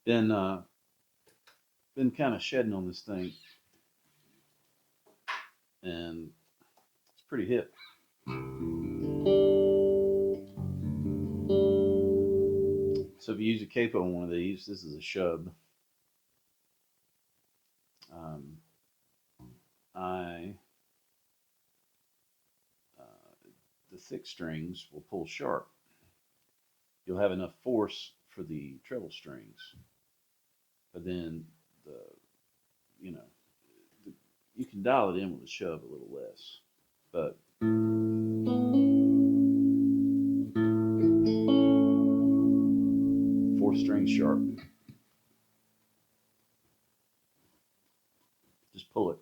Been kind of shedding on this thing, and it's pretty hip. So if you use a capo on one of these, this is a shub. Um, I the thick strings will pull sharp. You'll have enough force for the treble strings, but then the you know the, you can dial it in with a shove a little less. But fourth string sharp, just pull it.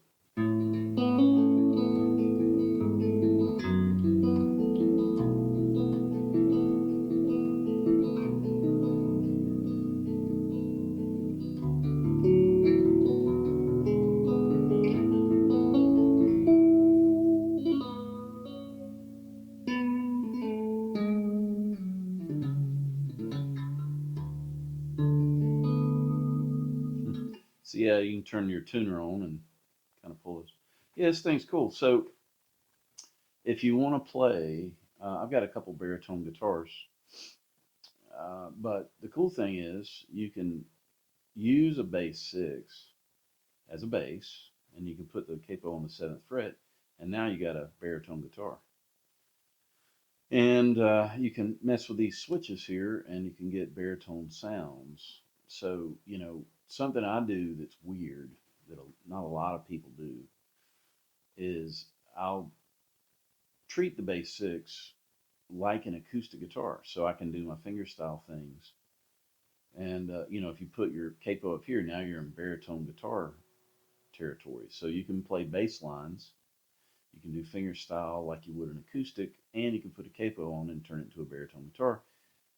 So yeah, you can turn your tuner on and kind of pull this. Yeah, this thing's cool. So if you want to play, I've got a couple baritone guitars, but the cool thing is you can use a bass six as a bass, and you can put the capo on the seventh fret, and now you got a baritone guitar. And you can mess with these switches here, and you can get baritone sounds. So something I do that's weird that not a lot of people do is I'll treat the bass six like an acoustic guitar, so I can do my fingerstyle things. And if you put your capo up here, now you're in baritone guitar territory. So you can play bass lines, you can do fingerstyle like you would an acoustic, and you can put a capo on and turn it into a baritone guitar.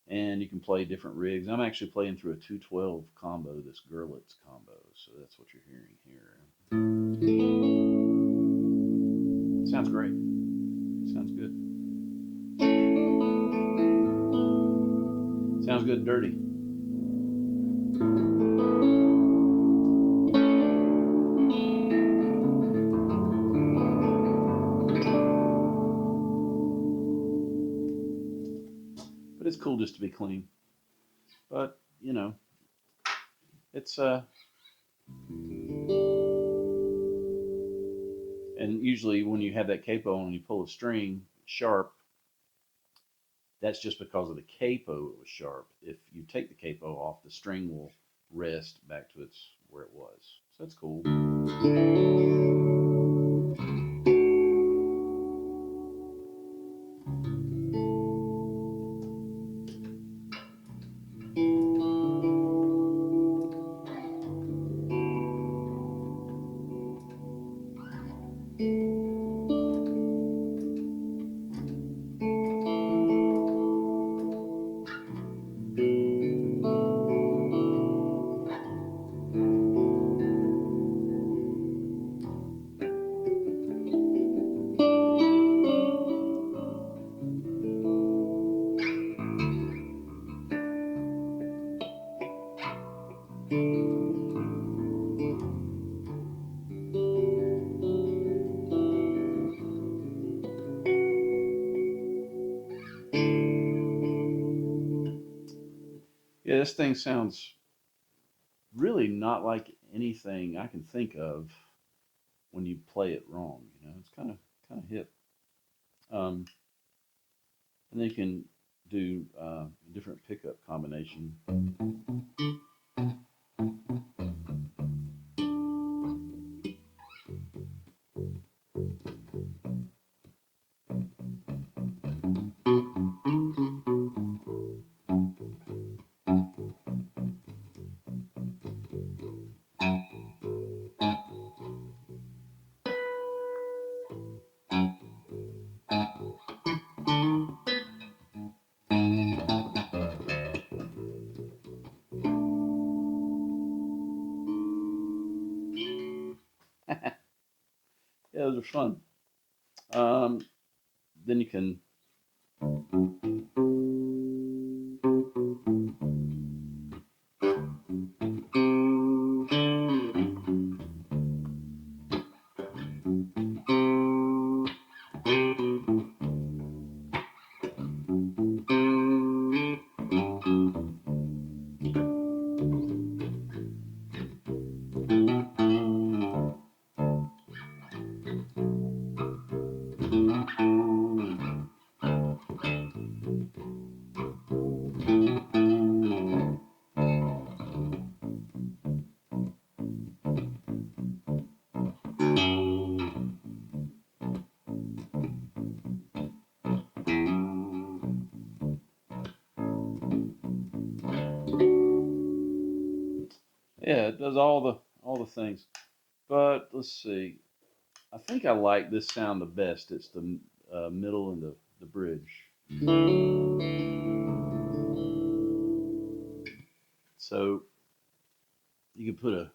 And you can play different rigs. I'm actually playing through a 212 combo, this Gurlitz combo. So that's what you're hearing here. Sounds great. Sounds good. Sounds good dirty. But it's cool just to be clean. But, it's and usually when you have that capo on and you pull a string sharp, that's just because of the capo it was sharp. If you take the capo off, the string will rest back to its where it was. So that's cool. Yeah, this thing sounds really not like anything I can think of when you play it wrong. It's kind of hip. Um, and then you can do a different pickup combination. Yeah, those are fun. Then you can Yeah, it does all the things. But let's see. I think I like this sound the best. It's the middle and the bridge. So you can put a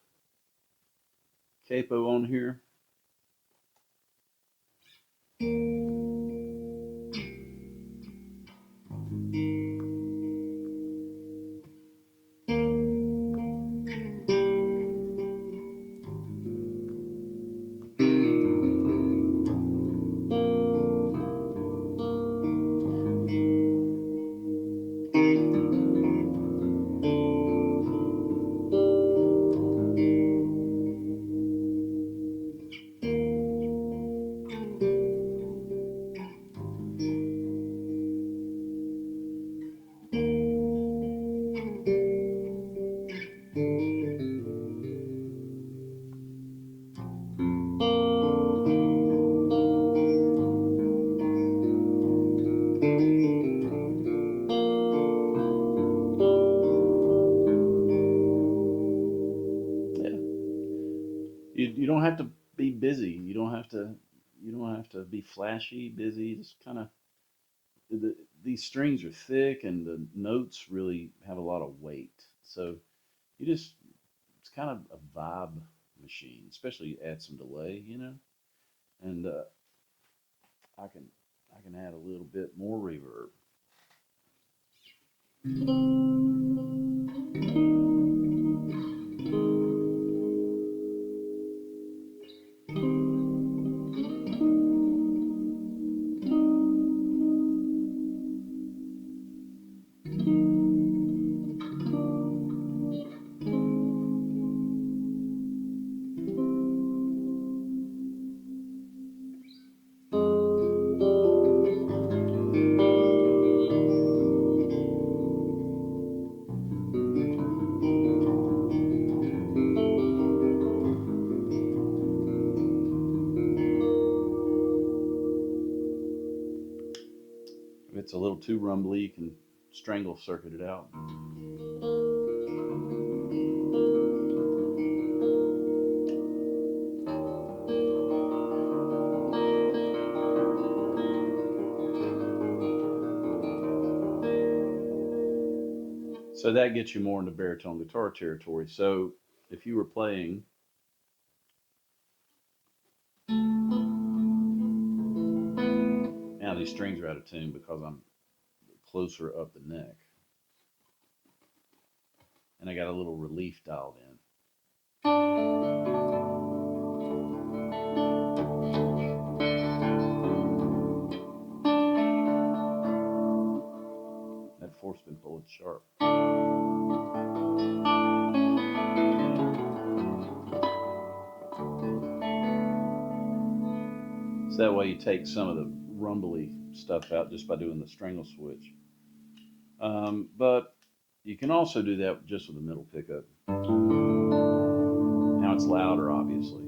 capo on here. Yeah, you don't have to be busy. You don't have to be flashy, busy. Just kind of these strings are thick and the notes really have a lot of weight. So you just it's kind of a vibe machine, especially add some delay, you know. And I can I can add a little bit more reverb. If it's a little too rumbly, you can strangle circuit it out. So that gets you more into baritone guitar territory. So if you were playing, now these strings are out of tune because I'm closer up the neck, and I got a little relief dialed in. That fourth's been pulled sharp. So that way you take some of the rumbly stuff out just by doing the strangle switch. But you can also do that just with a middle pickup. Now it's louder, obviously.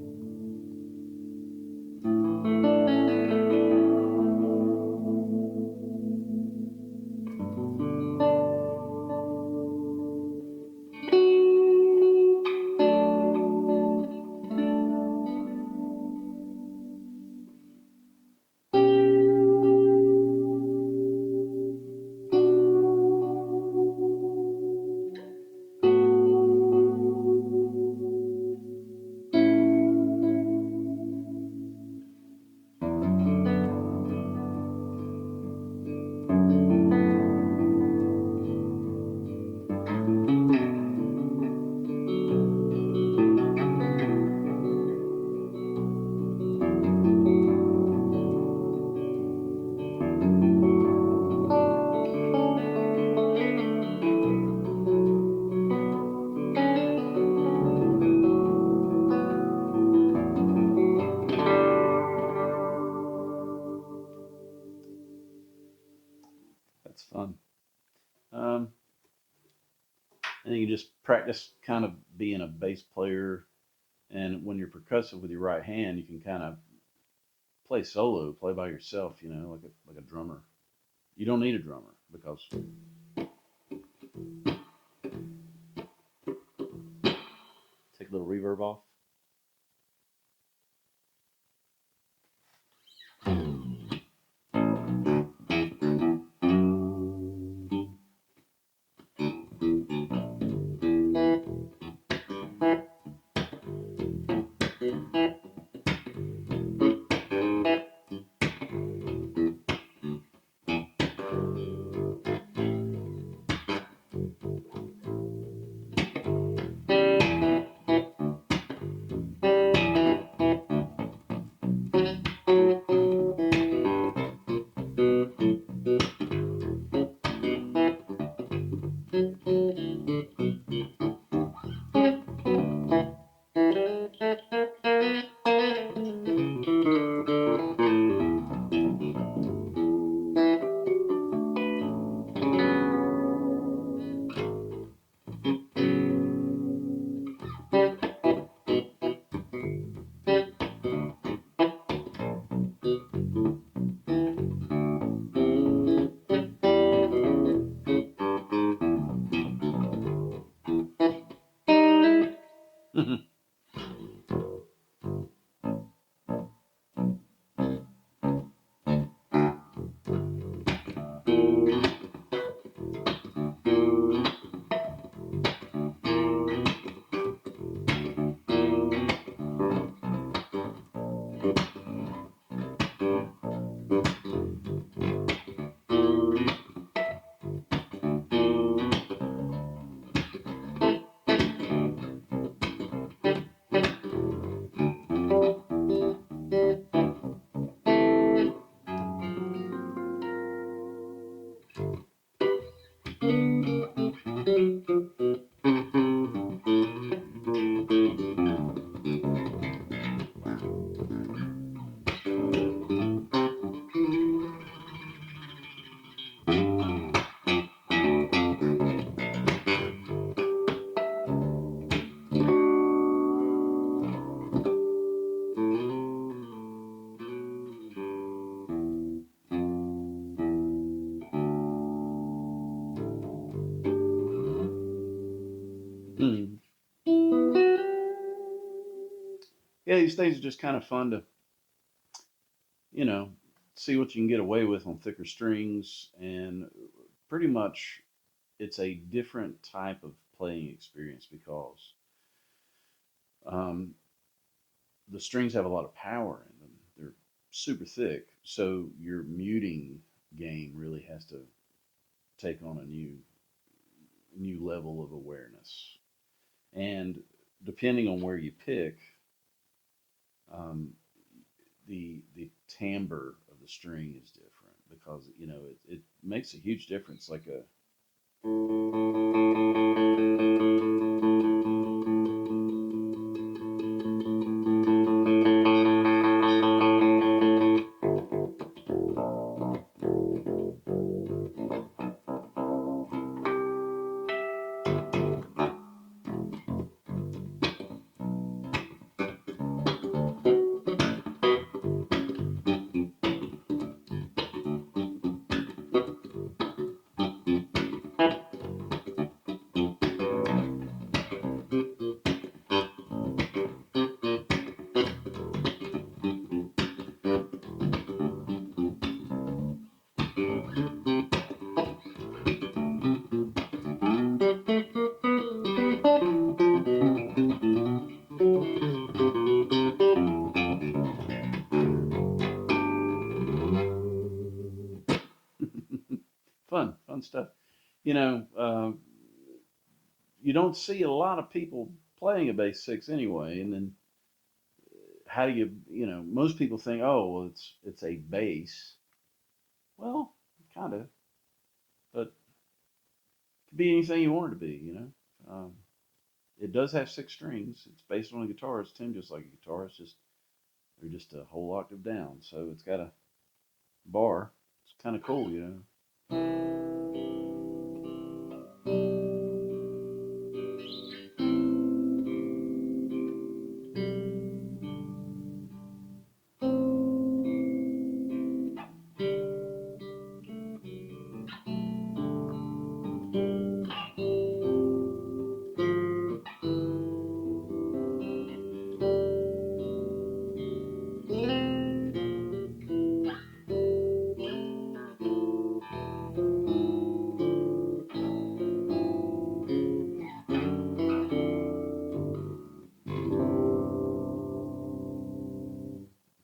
That's fun. Um, and you can just practice kind of being a bass player. And when you're percussive with your right hand, you can kind of play solo, play by yourself, you know, like a drummer. You don't need a drummer because take a little reverb off. Mm. Yeah, these things are just kind of fun to, you know, see what you can get away with on thicker strings. And pretty much it's a different type of playing experience because um, the strings have a lot of power in them. They're super thick. So your muting game really has to take on a new level of awareness. And depending on where you pick, um, the timbre of the string is different because it makes a huge difference. Like a fun stuff. You know, you don't see a lot of people playing a bass six anyway, and then how do most people think, oh, well, it's a bass. Well, kind of, but it could be anything you want it to be. It does have six strings. It's based on a guitar. It's tuned just like a guitar. It's just they're just a whole octave down. So it's got a bar. It's kind of cool.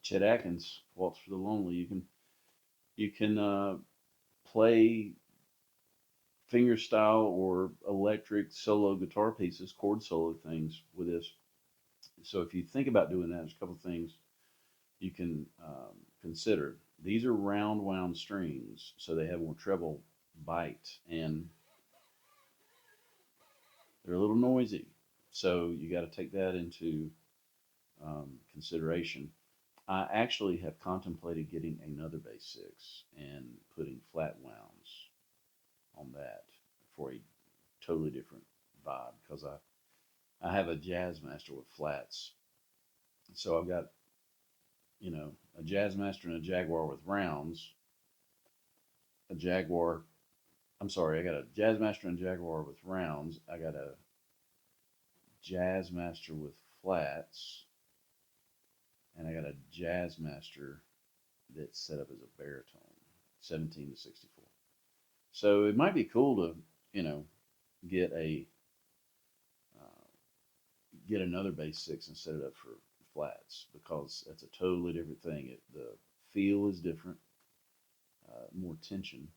Chet Atkins, Waltz for the Lonely. You can play fingerstyle or electric solo guitar pieces, chord solo things with this. So if you think about doing that, there's a couple of things you can consider. These are round wound strings, so they have more treble bite, and they're a little noisy. So you got to take that into consideration. I actually have contemplated getting another bass six and putting flat wounds on that for a totally different vibe because I have a jazz master with flats. So I've got, a jazz master and a jaguar with rounds, a jaguar. I'm sorry, I got a jazz master and jaguar with rounds. I got a jazz master with flats, and I got a jazz master that's set up as a baritone, 17 to 64. So it might be cool to, you know, get a get another bass six and set it up for flats because that's a totally different thing. The feel is different, more tension,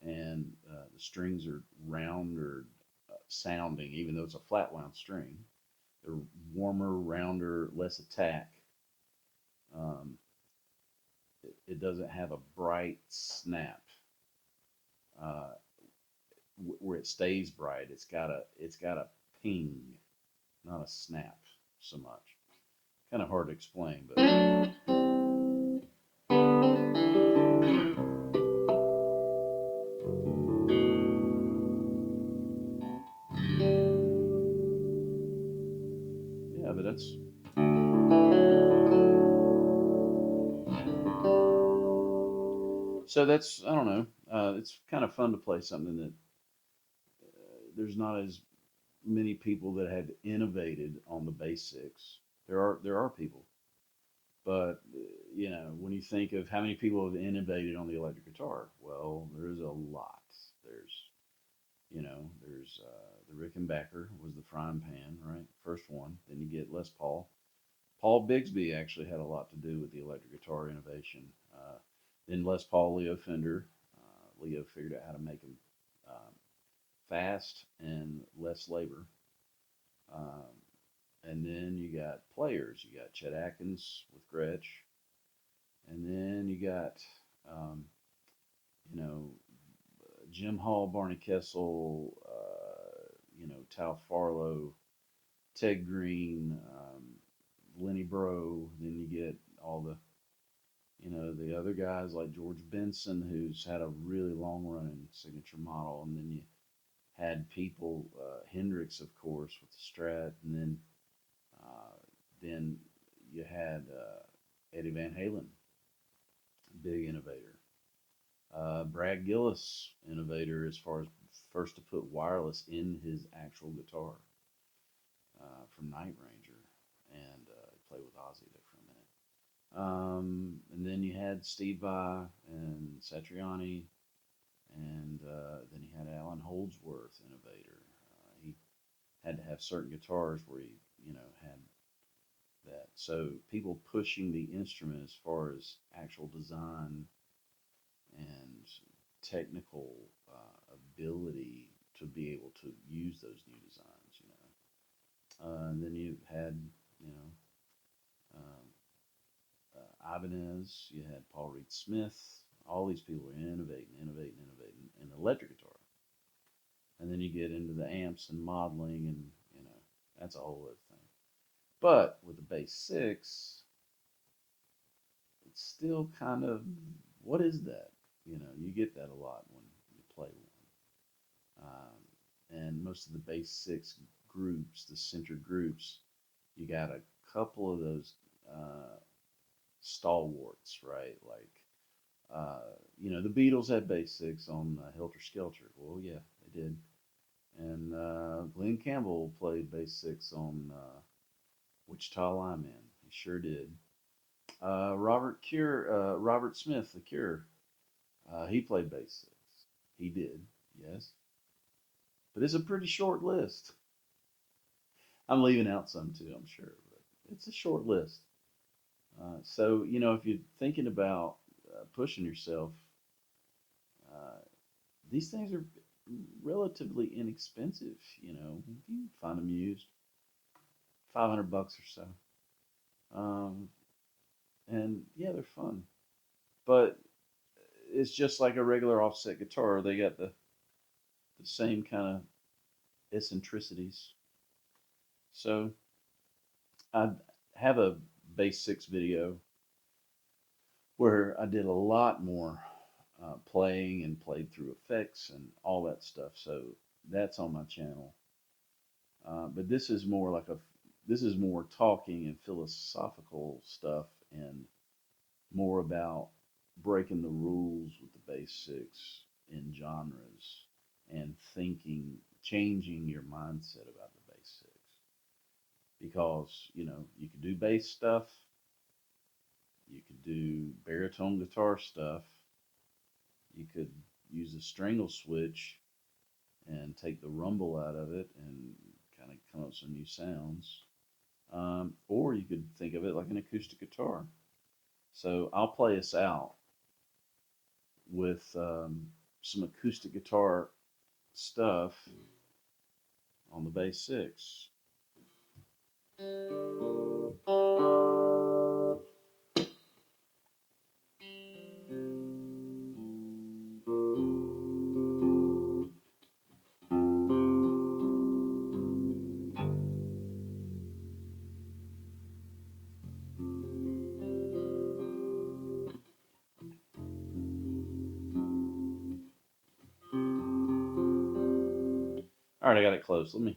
and the strings are rounder sounding, even though it's a flat wound string. They're warmer, rounder, less attack. Um, it doesn't have a bright snap uh, where it stays bright. It's got a ping, not a snap so much. Kind of hard to explain, but yeah, but that's I don't know. It's kind of fun to play something that there's not as many people that have innovated on the bass six. There are people, but when you think of how many people have innovated on the electric guitar, well, there's a lot. There's the Rickenbacker was the frying pan, right? First one. Then you get Les Paul. Paul Bigsby actually had a lot to do with the electric guitar innovation. Then Les Paul, Leo Fender. Leo figured out how to make them fast and less labor. Um, and then you got players. You got Chet Atkins with Gretsch, and then you got um, you know Jim Hall, Barney Kessel, Tal Farlow, Ted Green, Lenny Breau. Then you get all the other guys like George Benson, who's had a really long running signature model, and then you had people, Hendrix, of course, with the Strat, and then you had Eddie Van Halen, big innovator. Brad Gillis, innovator as far as first to put wireless in his actual guitar from Night Ranger, and played with Ozzy there for a minute. And then you had Steve Vai and Satriani, and then you had Alan Holdsworth, innovator. He had to have certain guitars where he, had that. So people pushing the instrument as far as actual design and technical ability to be able to use those new designs. And then you had, you know, um, Ibanez, you had Paul Reed Smith. All these people were innovating in electric guitar. And then you get into the amps and modeling, and that's a whole other thing. But with the bass six, it's still kind of, what is that? You get that a lot when you play one. And most of the bass six groups, the center groups, you got a couple of those stalwarts, right? Like, the Beatles had bass six on Helter Skelter. Well, yeah, they did. And Glenn Campbell played bass six on Wichita Lineman. He sure did. Robert Smith, The Cure, he played bass six. He did, yes. But it's a pretty short list. I'm leaving out some too, I'm sure, but it's a short list. So, you know, if you're thinking about pushing yourself, uh, these things are relatively inexpensive. You know, you can find them used, $500 or so. Um, and yeah, they're fun. But it's just like a regular offset guitar. They got the same kind of eccentricities. So I have a bass six video where I did a lot more playing and played through effects and all that stuff. So that's on my channel. But this is more talking and philosophical stuff and more about breaking the rules with the bass six in genres and thinking, changing your mindset about the bass six. Because, you know, you could do bass stuff, you could do baritone guitar stuff, you could use a strangle switch and take the rumble out of it and kind of come up with some new sounds. Or you could think of it like an acoustic guitar. So I'll play us out with some acoustic guitar stuff on the bass six. All right, I got it close. Let me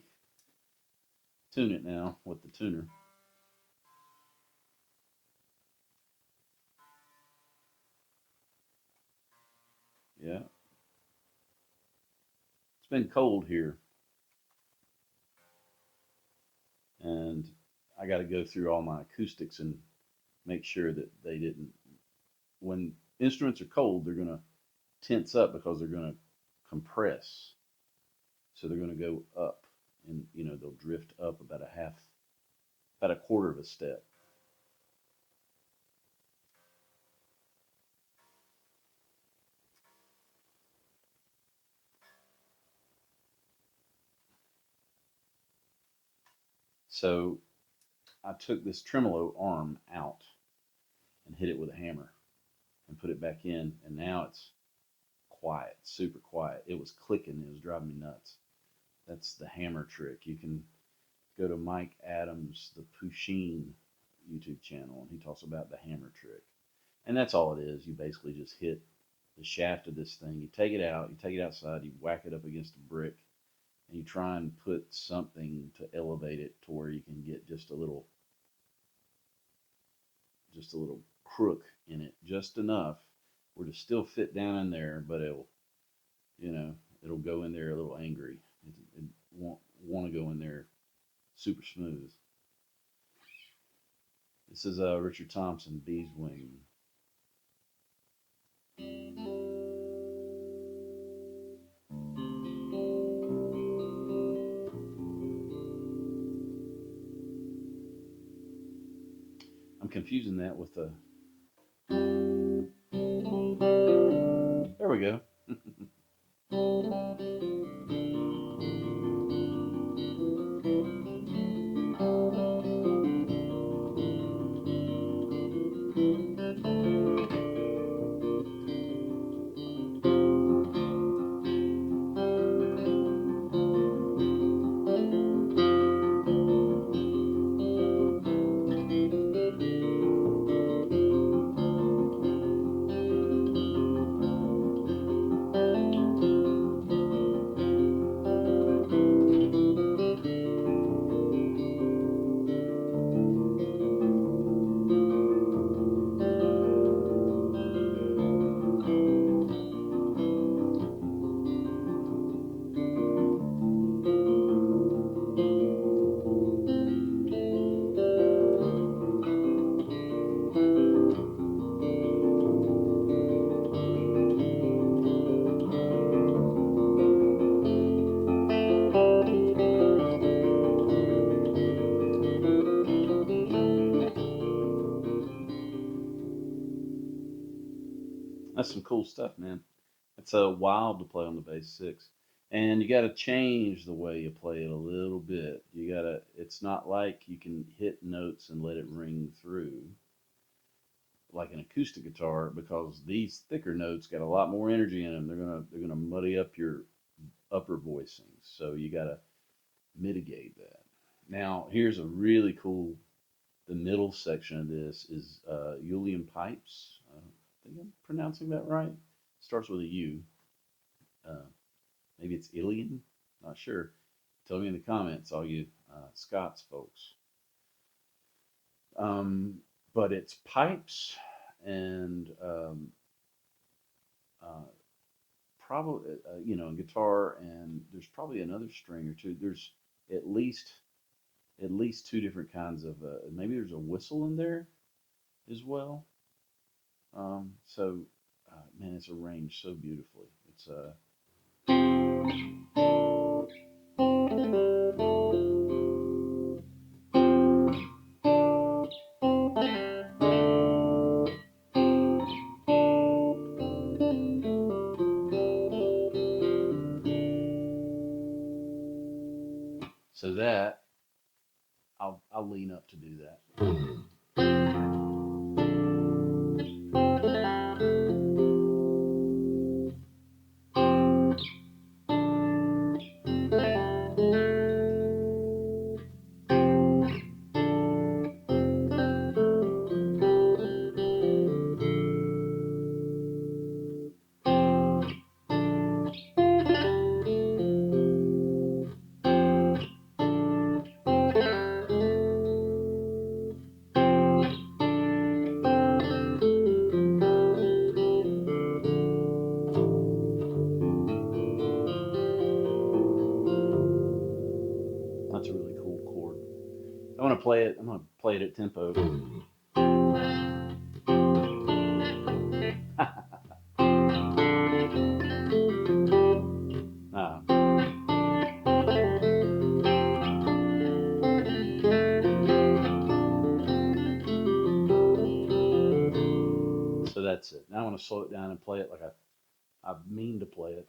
tune it now with the tuner. Yeah, it's been cold here, and I got to go through all my acoustics and make sure that they didn't. When instruments are cold, they're going to tense up because they're going to compress. So they're going to go up, and you know they'll drift up about a quarter of a step. So I took this tremolo arm out and hit it with a hammer and put it back in, and now it's quiet, super quiet. It was clicking, it was driving me nuts. That's the hammer trick. You can go to Mike Adams, the Pusheen YouTube channel, and he talks about the hammer trick. And that's all it is. You basically just hit the shaft of this thing. You take it out, you take it outside, you whack it up against a brick, and you try and put something to elevate it to where you can get just a little crook in it, just enough where to still fit down in there, but you know, it'll go in there a little angry. It won't want to go in there super smooth. This is Richard Thompson, Bees Wing. I'm confusing that with the. There we go. That's some cool stuff, man. It's wild to play on the bass six, and you got to change the way you play it a little bit. You gotta. It's not like you can hit notes and let it ring through like an acoustic guitar, because these thicker notes got a lot more energy in them. They're gonna muddy up your upper voicings, so you got to mitigate that. Now, here's a really cool. The middle section of this is Uilleann pipes. I think I'm pronouncing that right. Starts with a U. Uh, Maybe it's Ilian. Not sure. Tell me in the comments, all you Scots folks. But it's pipes and uh, probably guitar, and there's probably another string or two. There's at least at least two different kinds of maybe there's a whistle in there as well. So man, it's arranged so beautifully. It's so that I'll lean up to do that. That's a really cool chord. I want to play it. I'm going to play it at tempo. uh, so that's it. Now I want to slow it down and play it like I mean to play it.